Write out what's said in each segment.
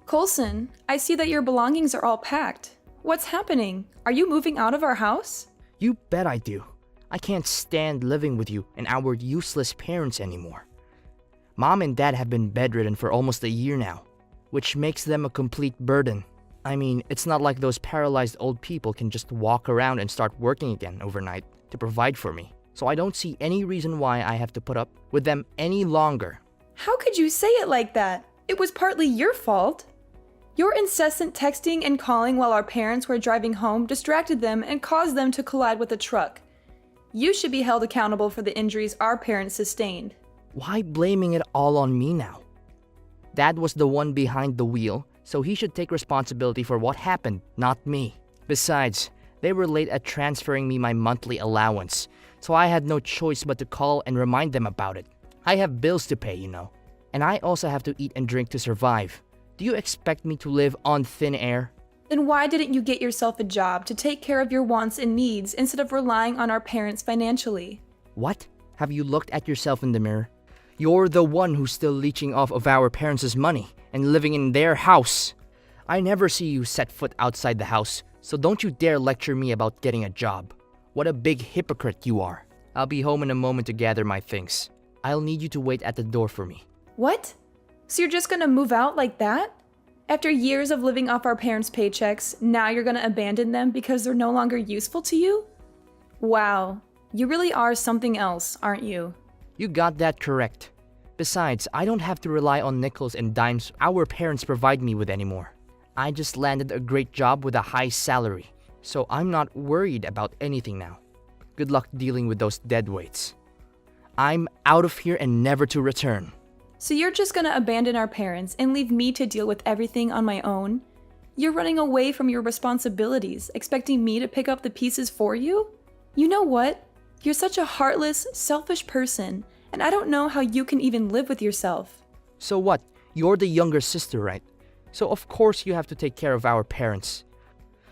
Colson, I see that your belongings are all packed. What's happening? Are you moving out of our house? You bet I do. I can't stand living with you and our useless parents anymore. Mom and Dad have been bedridden for almost a year now, which makes them a complete burden. I mean, it's not like those paralyzed old people can just walk around and start working again overnight to provide for me. So I don't see any reason why I have to put up with them any longer. How could you say it like that? It was partly your fault. Your incessant texting and calling while our parents were driving home distracted them and caused them to collide with a truck. You should be held accountable for the injuries our parents sustained. Why blaming it all on me now? Dad was the one behind the wheel, so he should take responsibility for what happened, not me. Besides, they were late at transferring me my monthly allowance, so I had no choice but to call and remind them about it. I have bills to pay, and I also have to eat and drink to survive. Do you expect me to live on thin air? Then why didn't you get yourself a job to take care of your wants and needs instead of relying on our parents financially? What? Have you looked at yourself in the mirror? You're the one who's still leeching off of our parents' money and living in their house. I never see you set foot outside the house, so don't you dare lecture me about getting a job. What a big hypocrite you are. I'll be home in a moment to gather my things. I'll need you to wait at the door for me. What? So you're just gonna move out like that? After years of living off our parents' paychecks, now you're gonna abandon them because they're no longer useful to you? Wow, you really are something else, aren't you? You got that correct. Besides, I don't have to rely on nickels and dimes our parents provide me with anymore. I just landed a great job with a high salary, so I'm not worried about anything now. Good luck dealing with those deadweights. I'm out of here and never to return. So you're just gonna abandon our parents and leave me to deal with everything on my own? You're running away from your responsibilities, expecting me to pick up the pieces for you? You know what? You're such a heartless, selfish person, and I don't know how you can even live with yourself. So what? You're the younger sister, right? So of course you have to take care of our parents.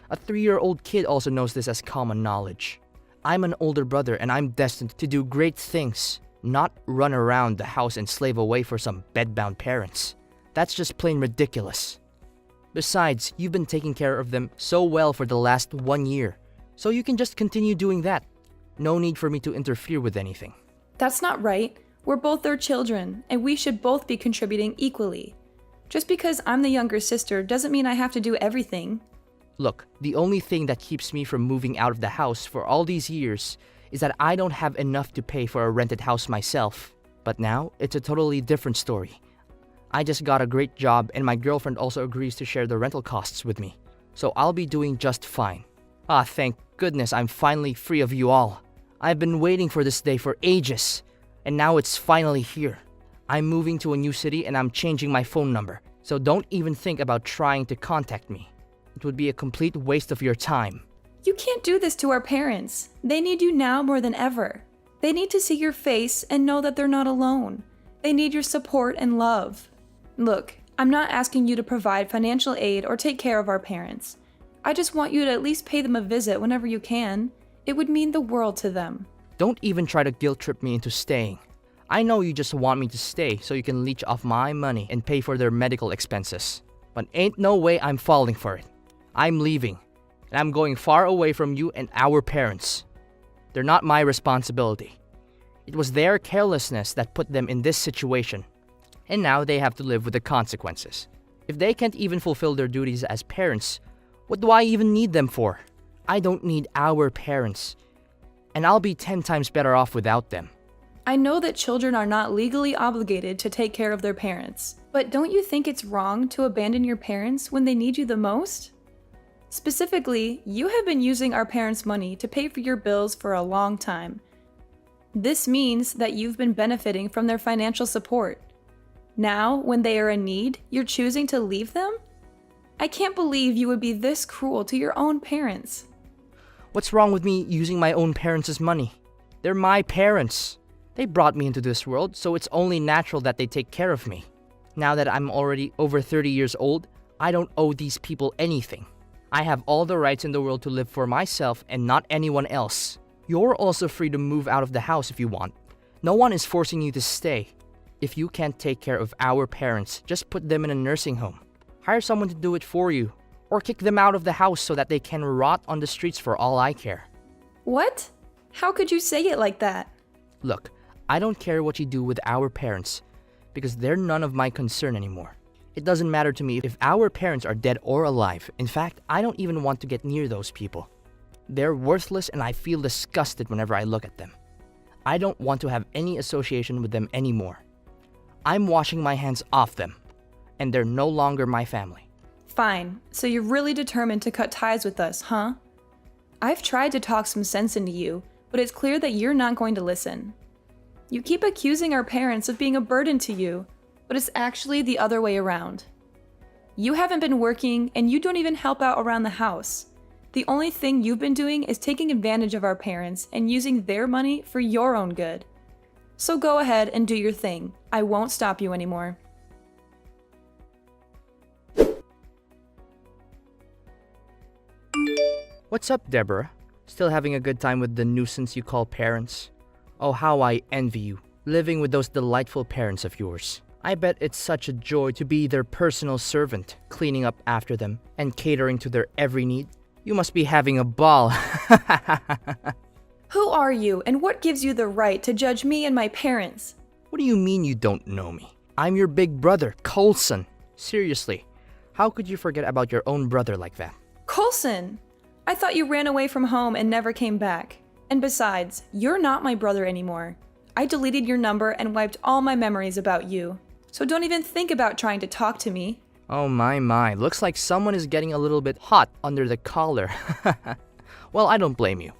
A 3-year-old kid also knows this as common knowledge. I'm an older brother and I'm destined to do great things, not run around the house and slave away for some bedbound parents. That's just plain ridiculous. Besides, you've been taking care of them so well for the last 1 year, so you can just continue doing that. No need for me to interfere with anything. That's not right. We're both their children, and we should both be contributing equally. Just because I'm the younger sister doesn't mean I have to do everything. Look, the only thing that keeps me from moving out of the house for all these years is that I don't have enough to pay for a rented house myself. But now, it's a totally different story. I just got a great job and my girlfriend also agrees to share the rental costs with me. So I'll be doing just fine. Thank goodness I'm finally free of you all. I've been waiting for this day for ages, and now it's finally here. I'm moving to a new city and I'm changing my phone number, so don't even think about trying to contact me. It would be a complete waste of your time. You can't do this to our parents. They need you now more than ever. They need to see your face and know that they're not alone. They need your support and love. Look, I'm not asking you to provide financial aid or take care of our parents. I just want you to at least pay them a visit whenever you can. It would mean the world to them. Don't even try to guilt trip me into staying. I know you just want me to stay so you can leech off my money and pay for their medical expenses. But ain't no way I'm falling for it. I'm leaving, and I'm going far away from you and our parents. They're not my responsibility. It was their carelessness that put them in this situation, and now they have to live with the consequences. If they can't even fulfill their duties as parents, what do I even need them for? I don't need our parents, and I'll be 10 times better off without them. I know that children are not legally obligated to take care of their parents, but don't you think it's wrong to abandon your parents when they need you the most? Specifically, you have been using our parents' money to pay for your bills for a long time. This means that you've been benefiting from their financial support. Now, when they are in need, you're choosing to leave them? I can't believe you would be this cruel to your own parents. What's wrong with me using my own parents' money? They're my parents. They brought me into this world, so it's only natural that they take care of me. Now that I'm already over 30 years old, I don't owe these people anything. I have all the rights in the world to live for myself and not anyone else. You're also free to move out of the house if you want. No one is forcing you to stay. If you can't take care of our parents, just put them in a nursing home. Hire someone to do it for you. Or kick them out of the house so that they can rot on the streets for all I care. What? How could you say it like that? Look, I don't care what you do with our parents because they're none of my concern anymore. It doesn't matter to me if our parents are dead or alive. In fact, I don't even want to get near those people. They're worthless and I feel disgusted whenever I look at them. I don't want to have any association with them anymore. I'm washing my hands off them, and they're no longer my family. Fine, so you're really determined to cut ties with us, huh? I've tried to talk some sense into you, but it's clear that you're not going to listen. You keep accusing our parents of being a burden to you, but it's actually the other way around. You haven't been working, and you don't even help out around the house. The only thing you've been doing is taking advantage of our parents and using their money for your own good. So go ahead and do your thing. I won't stop you anymore. What's up, Deborah? Still having a good time with the nuisance you call parents? Oh, how I envy you, living with those delightful parents of yours. I bet it's such a joy to be their personal servant, cleaning up after them and catering to their every need. You must be having a ball. Who are you, and what gives you the right to judge me and my parents? What do you mean you don't know me? I'm your big brother, Coulson. Seriously, how could you forget about your own brother like that? Coulson! I thought you ran away from home and never came back. And besides, you're not my brother anymore. I deleted your number and wiped all my memories about you. So don't even think about trying to talk to me. Oh my, looks like someone is getting a little bit hot under the collar. Well, I don't blame you.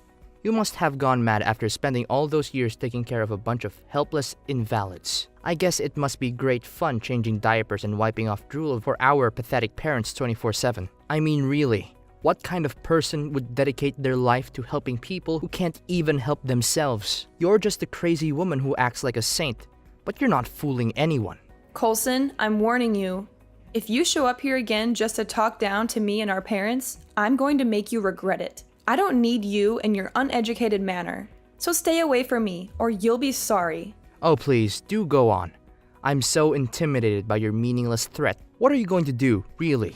You must have gone mad after spending all those years taking care of a bunch of helpless invalids. I guess it must be great fun changing diapers and wiping off drool for our pathetic parents 24/7. I mean, really, what kind of person would dedicate their life to helping people who can't even help themselves? You're just a crazy woman who acts like a saint, but you're not fooling anyone. Coulson, I'm warning you. If you show up here again just to talk down to me and our parents, I'm going to make you regret it. I don't need you and your uneducated manner. So stay away from me, or you'll be sorry. Oh, please, do go on. I'm so intimidated by your meaningless threat. What are you going to do, really?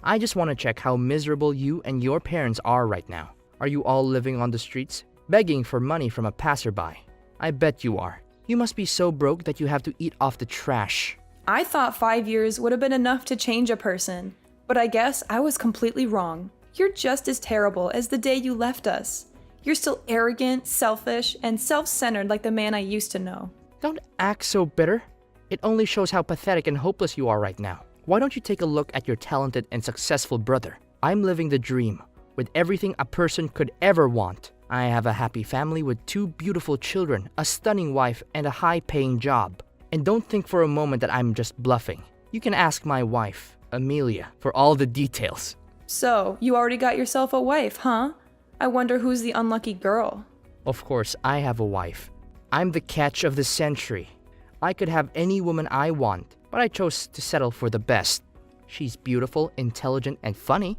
I just want to check how miserable you and your parents are right now. Are you all living on the streets, begging for money from a passerby? I bet you are. You must be so broke that you have to eat off the trash. I thought 5 years would have been enough to change a person, but I guess I was completely wrong. You're just as terrible as the day you left us. You're still arrogant, selfish, and self-centered like the man I used to know. Don't act so bitter. It only shows how pathetic and hopeless you are right now. Why don't you take a look at your talented and successful brother? I'm living the dream, with everything a person could ever want. I have a happy family with 2 beautiful children, a stunning wife, and a high-paying job. And don't think for a moment that I'm just bluffing. You can ask my wife, Amelia, for all the details. So, you already got yourself a wife, huh? I wonder who's the unlucky girl. Of course, I have a wife. I'm the catch of the century. I could have any woman I want, but I chose to settle for the best. She's beautiful, intelligent, and funny.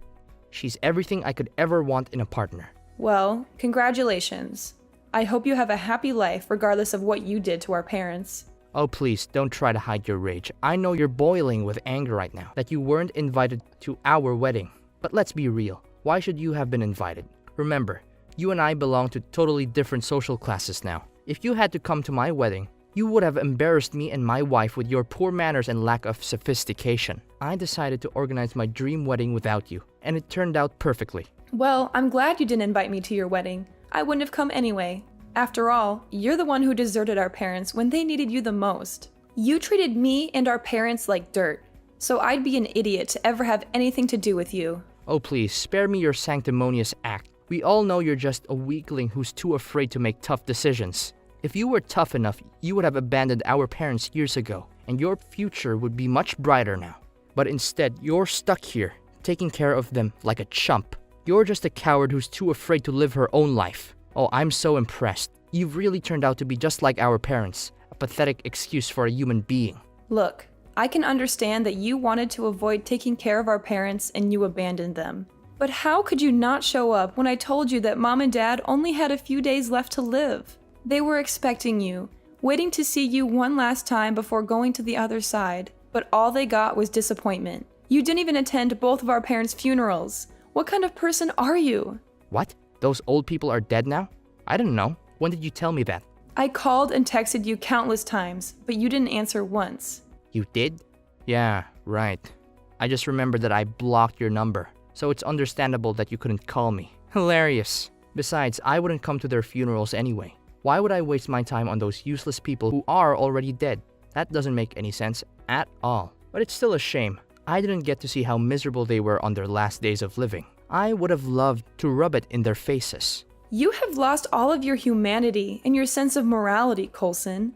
She's everything I could ever want in a partner. Well, congratulations. I hope you have a happy life regardless of what you did to our parents. Oh, please, don't try to hide your rage. I know you're boiling with anger right now that you weren't invited to our wedding. But let's be real. Why should you have been invited? Remember, you and I belong to totally different social classes now. If you had to come to my wedding, you would have embarrassed me and my wife with your poor manners and lack of sophistication. I decided to organize my dream wedding without you, and it turned out perfectly. Well, I'm glad you didn't invite me to your wedding. I wouldn't have come anyway. After all, you're the one who deserted our parents when they needed you the most. You treated me and our parents like dirt, so I'd be an idiot to ever have anything to do with you. Oh, please, spare me your sanctimonious act. We all know you're just a weakling who's too afraid to make tough decisions. If you were tough enough, you would have abandoned our parents years ago, and your future would be much brighter now. But instead, you're stuck here, taking care of them like a chump. You're just a coward who's too afraid to live her own life. Oh, I'm so impressed. You've really turned out to be just like our parents, a pathetic excuse for a human being. Look, I can understand that you wanted to avoid taking care of our parents and you abandoned them. But how could you not show up when I told you that Mom and Dad only had a few days left to live? They were expecting you, waiting to see you one last time before going to the other side, but all they got was disappointment. You didn't even attend both of our parents' funerals. What kind of person are you? What? Those old people are dead now? I didn't know. When did you tell me that? I called and texted you countless times, but you didn't answer once. You did? Yeah, right. I just remembered that I blocked your number, so it's understandable that you couldn't call me. Hilarious. Besides, I wouldn't come to their funerals anyway. Why would I waste my time on those useless people who are already dead? That doesn't make any sense at all. But it's still a shame. I didn't get to see how miserable they were on their last days of living. I would have loved to rub it in their faces. You have lost all of your humanity and your sense of morality, Coulson.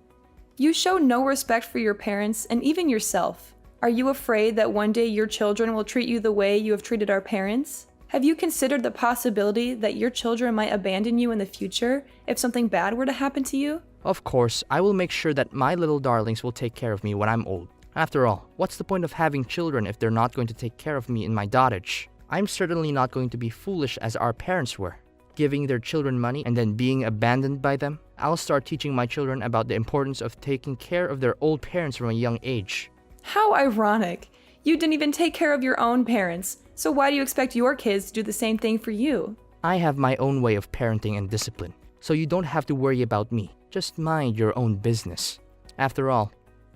You show no respect for your parents and even yourself. Are you afraid that one day your children will treat you the way you have treated our parents? Have you considered the possibility that your children might abandon you in the future if something bad were to happen to you? Of course, I will make sure that my little darlings will take care of me when I'm old. After all, what's the point of having children if they're not going to take care of me in my dotage? I'm certainly not going to be foolish as our parents were, giving their children money and then being abandoned by them. I'll start teaching my children about the importance of taking care of their old parents from a young age. How ironic. You didn't even take care of your own parents, so why do you expect your kids to do the same thing for you? I have my own way of parenting and discipline, so you don't have to worry about me. Just mind your own business. After all,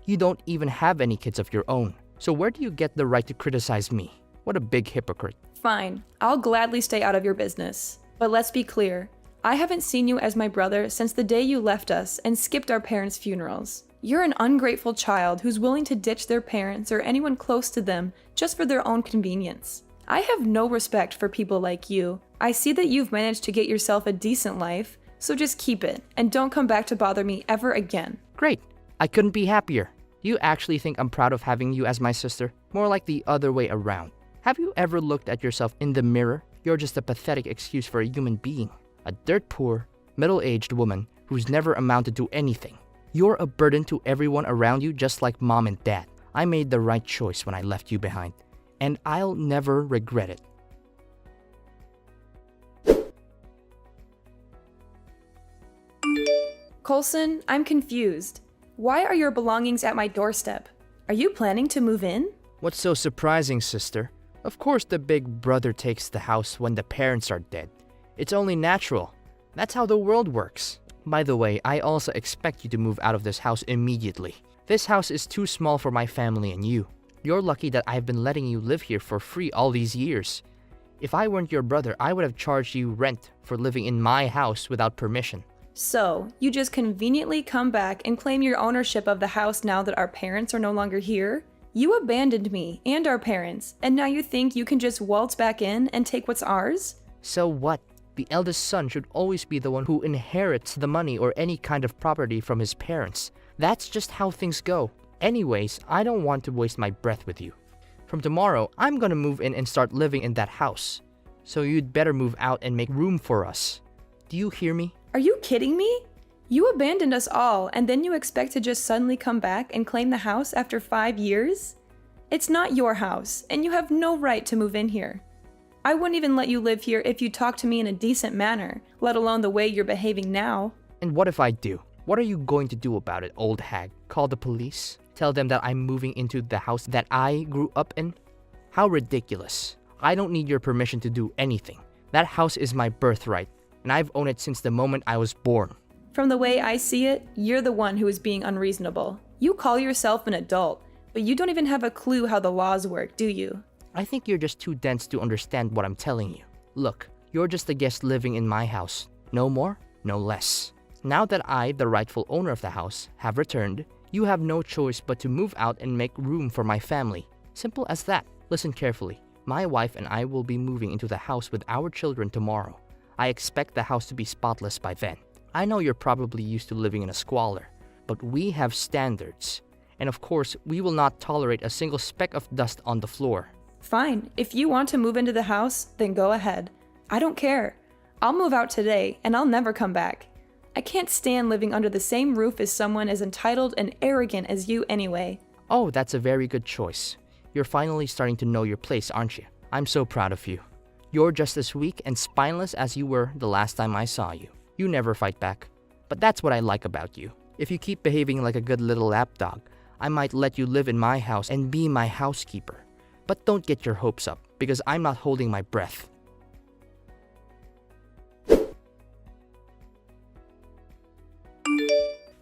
you don't even have any kids of your own, so where do you get the right to criticize me? What a big hypocrite. Fine, I'll gladly stay out of your business. But let's be clear, I haven't seen you as my brother since the day you left us and skipped our parents' funerals. You're an ungrateful child who's willing to ditch their parents or anyone close to them just for their own convenience. I have no respect for people like you. I see that you've managed to get yourself a decent life, so just keep it and don't come back to bother me ever again. Great. I couldn't be happier. Do you actually think I'm proud of having you as my sister? More like the other way around. Have you ever looked at yourself in the mirror? You're just a pathetic excuse for a human being. A dirt-poor, middle-aged woman who's never amounted to anything. You're a burden to everyone around you just like mom and dad. I made the right choice when I left you behind, and I'll never regret it. Coulson, I'm confused. Why are your belongings at my doorstep? Are you planning to move in? What's so surprising, sister? Of course the big brother takes the house when the parents are dead. It's only natural. That's how the world works. By the way, I also expect you to move out of this house immediately. This house is too small for my family and you. You're lucky that I've been letting you live here for free all these years. If I weren't your brother, I would have charged you rent for living in my house without permission. So, you just conveniently come back and claim your ownership of the house now that our parents are no longer here? You abandoned me and our parents, and now you think you can just waltz back in and take what's ours? So what? The eldest son should always be the one who inherits the money or any kind of property from his parents. That's just how things go. Anyways, I don't want to waste my breath with you. From tomorrow, I'm gonna move in and start living in that house. So you'd better move out and make room for us. Do you hear me? Are you kidding me? You abandoned us all, and then you expect to just suddenly come back and claim the house after 5 years? It's not your house, and you have no right to move in here. I wouldn't even let you live here if you talked to me in a decent manner, let alone the way you're behaving now. And what if I do? What are you going to do about it, old hag? Call the police? Tell them that I'm moving into the house that I grew up in? How ridiculous. I don't need your permission to do anything. That house is my birthright, and I've owned it since the moment I was born. From the way I see it, you're the one who is being unreasonable. You call yourself an adult, but you don't even have a clue how the laws work, do you? I think you're just too dense to understand what I'm telling you. Look, you're just a guest living in my house. No more, no less. Now that I, the rightful owner of the house, have returned, you have no choice but to move out and make room for my family. Simple as that. Listen carefully. My wife and I will be moving into the house with our children tomorrow. I expect the house to be spotless by then. I know you're probably used to living in a squalor, but we have standards. And of course, we will not tolerate a single speck of dust on the floor. Fine, if you want to move into the house, then go ahead. I don't care. I'll move out today, and I'll never come back. I can't stand living under the same roof as someone as entitled and arrogant as you anyway. Oh, that's a very good choice. You're finally starting to know your place, aren't you? I'm so proud of you. You're just as weak and spineless as you were the last time I saw you. You never fight back. But that's what I like about you. If you keep behaving like a good little lapdog, I might let you live in my house and be my housekeeper. But don't get your hopes up, because I'm not holding my breath.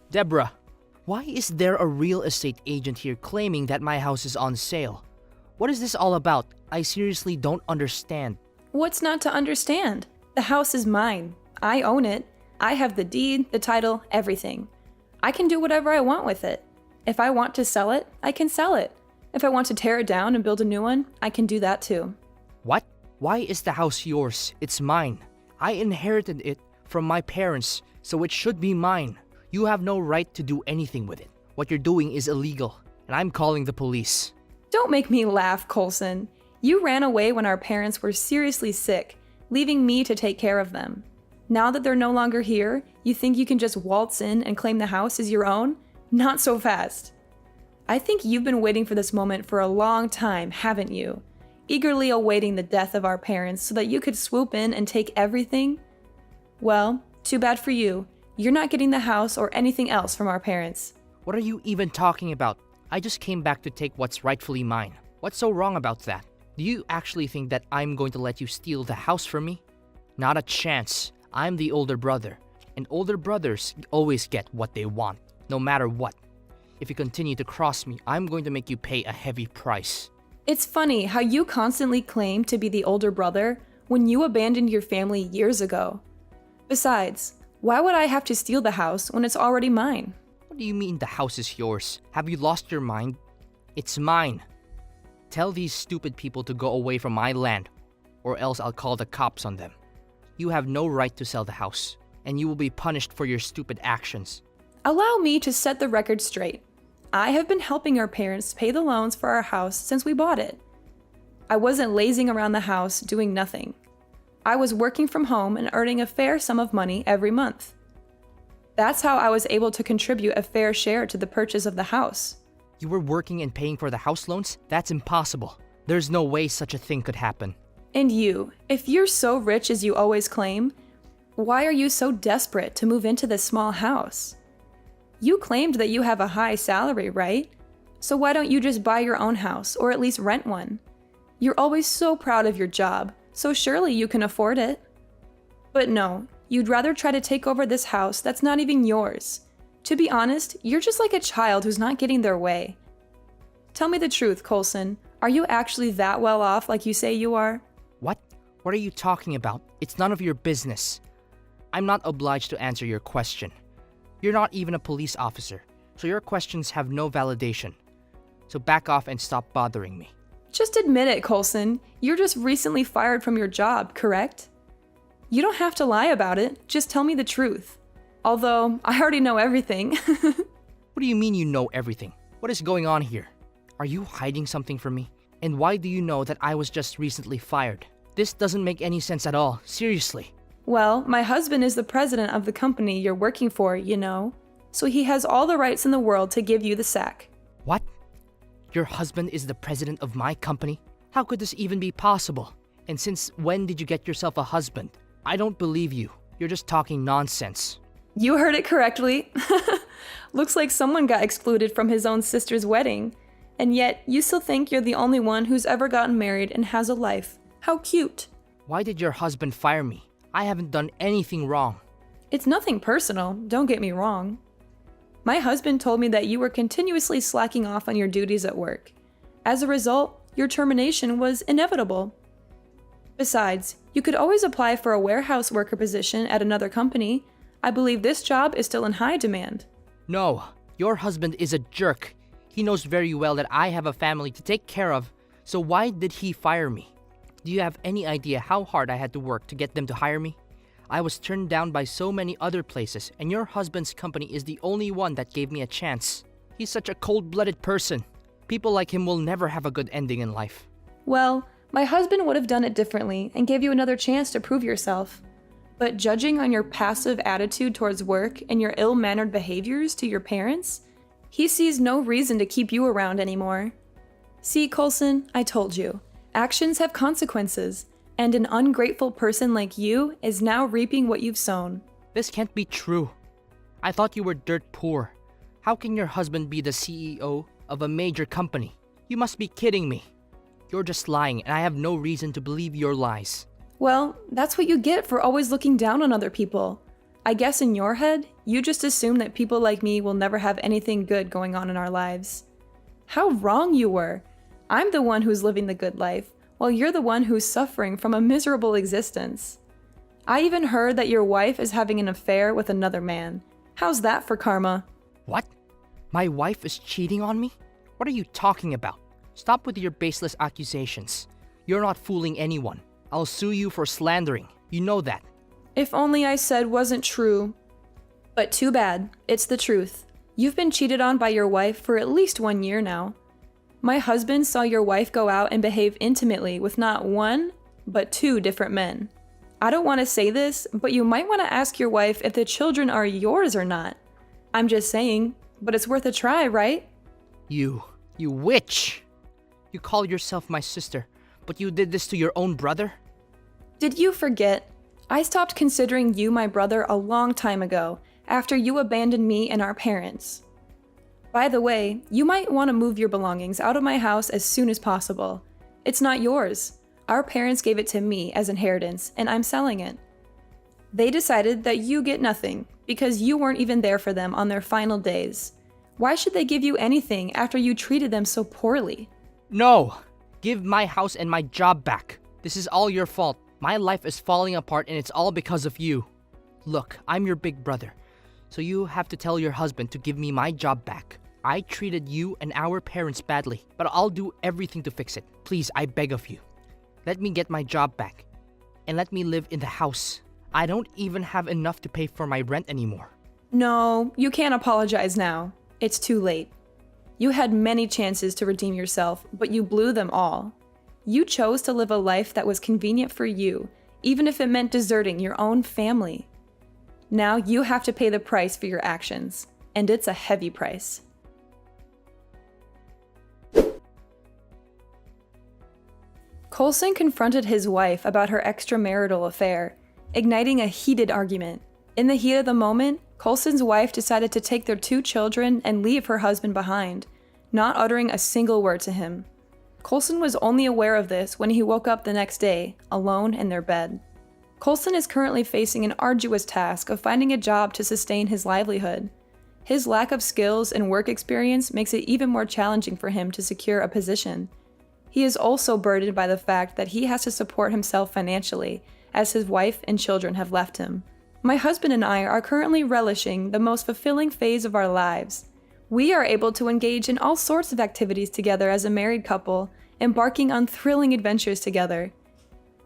Deborah, why is there a real estate agent here claiming that my house is on sale? What is this all about? I seriously don't understand. What's not to understand? The house is mine. I own it. I have the deed, the title, everything. I can do whatever I want with it. If I want to sell it, I can sell it. If I want to tear it down and build a new one, I can do that too. What? Why is the house yours? It's mine. I inherited it from my parents, so it should be mine. You have no right to do anything with it. What you're doing is illegal, and I'm calling the police. Don't make me laugh, Colson. You ran away when our parents were seriously sick, leaving me to take care of them. Now that they're no longer here, you think you can just waltz in and claim the house as your own? Not so fast. I think you've been waiting for this moment for a long time, haven't you? Eagerly awaiting the death of our parents so that you could swoop in and take everything? Well, too bad for you. You're not getting the house or anything else from our parents. What are you even talking about? I just came back to take what's rightfully mine. What's so wrong about that? Do you actually think that I'm going to let you steal the house from me? Not a chance. I'm the older brother, and older brothers always get what they want, no matter what. If you continue to cross me, I'm going to make you pay a heavy price. It's funny how you constantly claim to be the older brother when you abandoned your family years ago. Besides, why would I have to steal the house when it's already mine? What do you mean the house is yours? Have you lost your mind? It's mine. Tell these stupid people to go away from my land, or else I'll call the cops on them. You have no right to sell the house, and you will be punished for your stupid actions. Allow me to set the record straight. I have been helping our parents pay the loans for our house since we bought it. I wasn't lazing around the house doing nothing. I was working from home and earning a fair sum of money every month. That's how I was able to contribute a fair share to the purchase of the house. You were working and paying for the house loans? That's impossible. There's no way such a thing could happen. And you, if you're so rich as you always claim, why are you so desperate to move into this small house? You claimed that you have a high salary, right? So why don't you just buy your own house or at least rent one? You're always so proud of your job, so surely you can afford it. But no, you'd rather try to take over this house that's not even yours. To be honest, you're just like a child who's not getting their way. Tell me the truth, Colson. Are you actually that well off like you say you are? What? What are you talking about? It's none of your business. I'm not obliged to answer your question. You're not even a police officer, so your questions have no validation. So back off and stop bothering me. Just admit it, Colson. You're just recently fired from your job, correct? You don't have to lie about it. Just tell me the truth. Although, I already know everything. What do you mean you know everything? What is going on here? Are you hiding something from me? And why do you know that I was just recently fired? This doesn't make any sense at all, seriously. Well, my husband is the president of the company you're working for, you know. So he has all the rights in the world to give you the sack. What? Your husband is the president of my company? How could this even be possible? And since when did you get yourself a husband? I don't believe you. You're just talking nonsense. You heard it correctly. Looks like someone got excluded from his own sister's wedding. And yet, you still think you're the only one who's ever gotten married and has a life. How cute. Why did your husband fire me? I haven't done anything wrong. It's nothing personal, don't get me wrong. My husband told me that you were continuously slacking off on your duties at work. As a result, your termination was inevitable. Besides, you could always apply for a warehouse worker position at another company. I believe this job is still in high demand. No, your husband is a jerk. He knows very well that I have a family to take care of, so why did he fire me? Do you have any idea how hard I had to work to get them to hire me? I was turned down by so many other places, and your husband's company is the only one that gave me a chance. He's such a cold-blooded person. People like him will never have a good ending in life. Well, my husband would have done it differently and gave you another chance to prove yourself. But judging on your passive attitude towards work and your ill-mannered behaviors to your parents, he sees no reason to keep you around anymore. See, Colson, I told you. Actions have consequences, and an ungrateful person like you is now reaping what you've sown. This can't be true. I thought you were dirt poor. How can your husband be the CEO of a major company? You must be kidding me. You're just lying, and I have no reason to believe your lies. Well, that's what you get for always looking down on other people. I guess in your head, you just assume that people like me will never have anything good going on in our lives. How wrong you were! I'm the one who's living the good life, while you're the one who's suffering from a miserable existence. I even heard that your wife is having an affair with another man. How's that for karma? What? My wife is cheating on me? What are you talking about? Stop with your baseless accusations. You're not fooling anyone. I'll sue you for slandering. You know that. If only I said wasn't true. But too bad, it's the truth. You've been cheated on by your wife for at least 1 year now. My husband saw your wife go out and behave intimately with not one, but 2 different men. I don't want to say this, but you might want to ask your wife if the children are yours or not. I'm just saying, but it's worth a try, right? You witch! You call yourself my sister, but you did this to your own brother? Did you forget? I stopped considering you my brother a long time ago, after you abandoned me and our parents. By the way, you might want to move your belongings out of my house as soon as possible. It's not yours. Our parents gave it to me as inheritance, and I'm selling it. They decided that you get nothing, because you weren't even there for them on their final days. Why should they give you anything after you treated them so poorly? No! Give my house and my job back. This is all your fault. My life is falling apart and it's all because of you. Look, I'm your big brother, so you have to tell your husband to give me my job back. I treated you and our parents badly, but I'll do everything to fix it. Please, I beg of you. Let me get my job back, and let me live in the house. I don't even have enough to pay for my rent anymore. No, you can't apologize now. It's too late. You had many chances to redeem yourself, but you blew them all. You chose to live a life that was convenient for you, even if it meant deserting your own family. Now you have to pay the price for your actions, and it's a heavy price. Coulson confronted his wife about her extramarital affair, igniting a heated argument. In the heat of the moment, Coulson's wife decided to take their 2 children and leave her husband behind, not uttering a single word to him. Coulson was only aware of this when he woke up the next day, alone in their bed. Coulson is currently facing an arduous task of finding a job to sustain his livelihood. His lack of skills and work experience makes it even more challenging for him to secure a position. He is also burdened by the fact that he has to support himself financially, as his wife and children have left him. My husband and I are currently relishing the most fulfilling phase of our lives. We are able to engage in all sorts of activities together as a married couple, embarking on thrilling adventures together.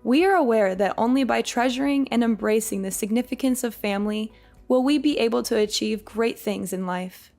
We are aware that only by treasuring and embracing the significance of family will we be able to achieve great things in life.